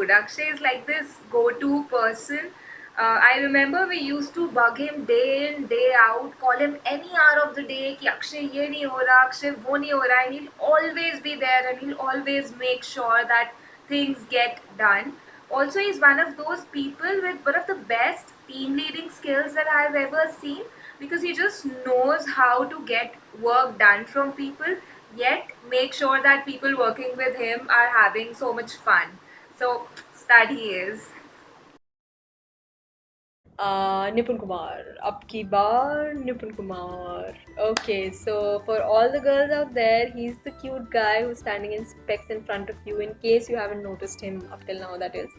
dude. Akshay is like this go-to person. I remember we used to bug him day in, day out, call him any hour of the day कि Akshay ये नहीं हो रहा, Akshay वो नहीं हो रहा, and he'll always be there and he'll always make sure that things get done. Also, he's one of those people with one of the best team leading skills that I've ever seen because he just knows how to get work done from people, yet make sure that people working with him are having so much fun. So, that he is. Nipun Kumar. Up ki bar, Nipun Kumar. Okay, so for all the girls out there, he's the cute guy who's standing in specs in front of you, in case you haven't noticed him up till now, that is.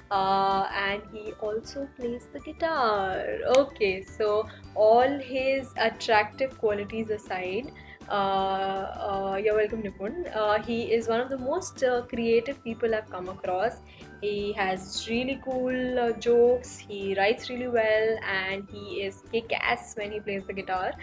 And he also plays the guitar. Okay, so all his attractive qualities aside, you're welcome, Nipun. He is one of the most creative people I've come across. He has really cool jokes, he writes really well, and he is kick-ass when he plays the guitar.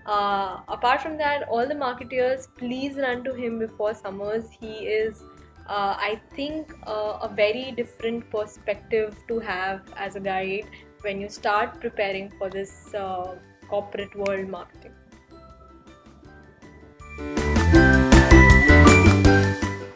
Apart from that, all the marketeers, please run to him before summers. He is, I think, a very different perspective to have as a guide when you start preparing for this corporate world marketing.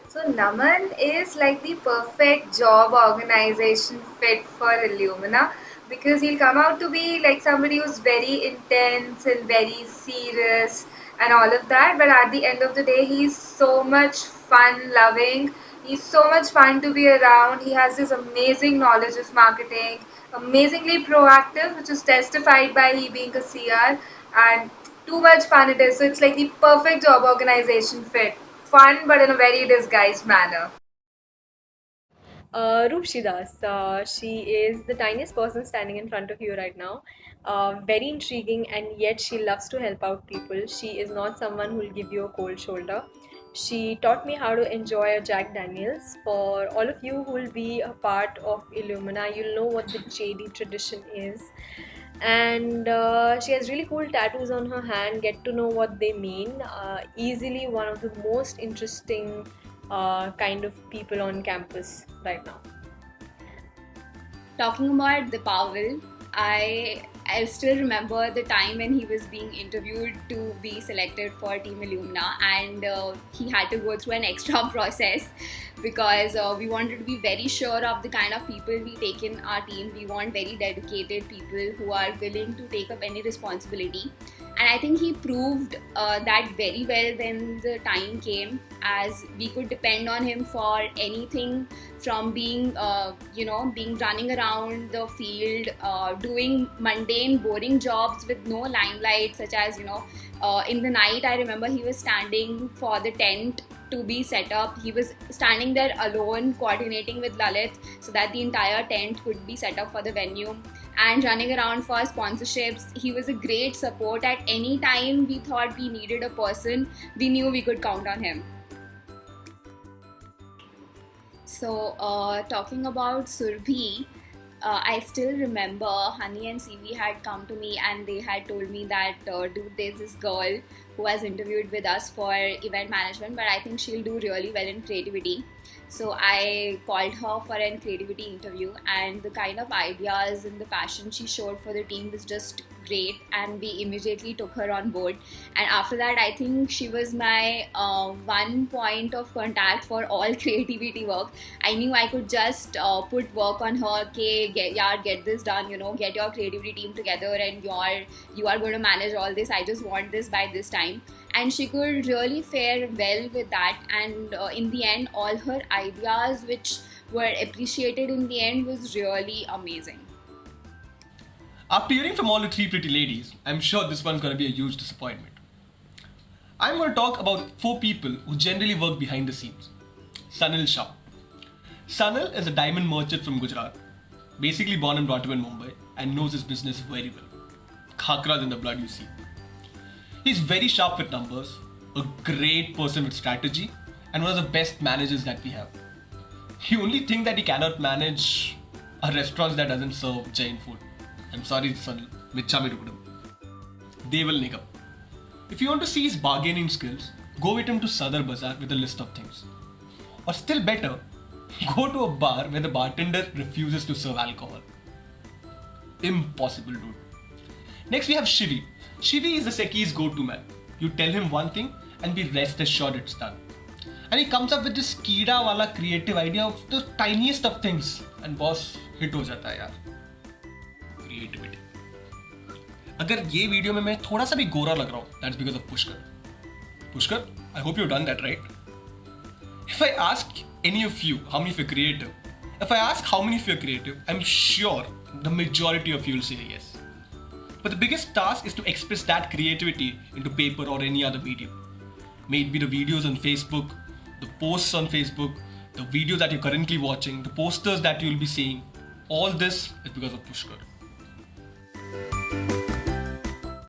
So Naman is like the perfect job organization fit for Illumina because he'll come out to be like somebody who's very intense and very serious and all of that. But at the end of the day, he's so much fun loving. He's so much fun to be around. He has this amazing knowledge of marketing, amazingly proactive, which is testified by he being a CR, and too much fun it is. So it's like the perfect job organization fit. Fun, but in a very disguised manner. Roopshi Das, she is the tiniest person standing in front of you right now. Very intriguing, and yet she loves to help out people. She is not someone who will give you a cold shoulder. She taught me how to enjoy a Jack Daniels. For all of you who will be a part of Illumina, you'll know what the JD tradition is. And she has really cool tattoos on her hand. Get to know what they mean. Easily one of the most interesting kind of people on campus right now. Talking about the Pavel, I still remember the time when he was being interviewed to be selected for Team Illumina, and he had to go through an extra process because we wanted to be very sure of the kind of people we take in our team. We want very dedicated people who are willing to take up any responsibility, and I think he proved that very well when the time came, as we could depend on him for anything from being being running around the field, doing mundane boring jobs with no limelight, such as in the night I remember he was standing for the tent to be set up. He was standing there alone coordinating with Lalit so that the entire tent could be set up for the venue, and running around for sponsorships. He was a great support. At any time we thought we needed a person, we knew we could count on him. So talking about Surbhi, I still remember Honey and CV had come to me and they had told me that dude, there's this girl who has interviewed with us for event management, but I think she'll do really well in creativity. So I called her for a creativity interview, and the kind of ideas and the passion she showed for the team was just great, and we immediately took her on board. And after that, I think she was my one point of contact for all creativity work. I knew I could just put work on her. Okay, get this done. Get your creativity team together, and you are going to manage all this. I just want this by this time. And she could really fare well with that, and in the end all her ideas, which were appreciated in the end, was really amazing. After hearing from all the three pretty ladies, I'm sure this one's going to be a huge disappointment. I'm going to talk about 4 people who generally work behind the scenes. Sanil Shah. Sanil is a diamond merchant from Gujarat, basically born and brought up in Mumbai, and knows his business very well. Khakras in the blood, you see. He's very sharp with numbers, a great person with strategy, and one of the best managers that we have. The only thing that he cannot manage are restaurants that doesn't serve Jain food. I'm sorry, Sanil. Michami Rupudam. They will nick up. If you want to see his bargaining skills, go with him to Sadar Bazaar with a list of things. Or still better, Go to a bar where the bartender refuses to serve alcohol. Impossible, dude. Next we have Shivi. Shivi is the Seki's go-to man. You tell him one thing and be rest assured it's done. And he comes up with this कीड़ा वाला creative idea of the tiniest of things. And boss, hit हो जाता है यार. Creativity. अगर ये video में मैं थोड़ा सा भी गोरा लग रहा हूँ, that's because of Pushkar. Pushkar, I hope you've done that, right? If I ask any of you how many of you are creative, if I ask how many of you are creative, I'm sure the majority of you will say yes. But the biggest task is to express that creativity into paper or any other medium. May it be the videos on Facebook, the posts on Facebook, the videos that you're currently watching, the posters that you'll be seeing. All this is because of Pushkar.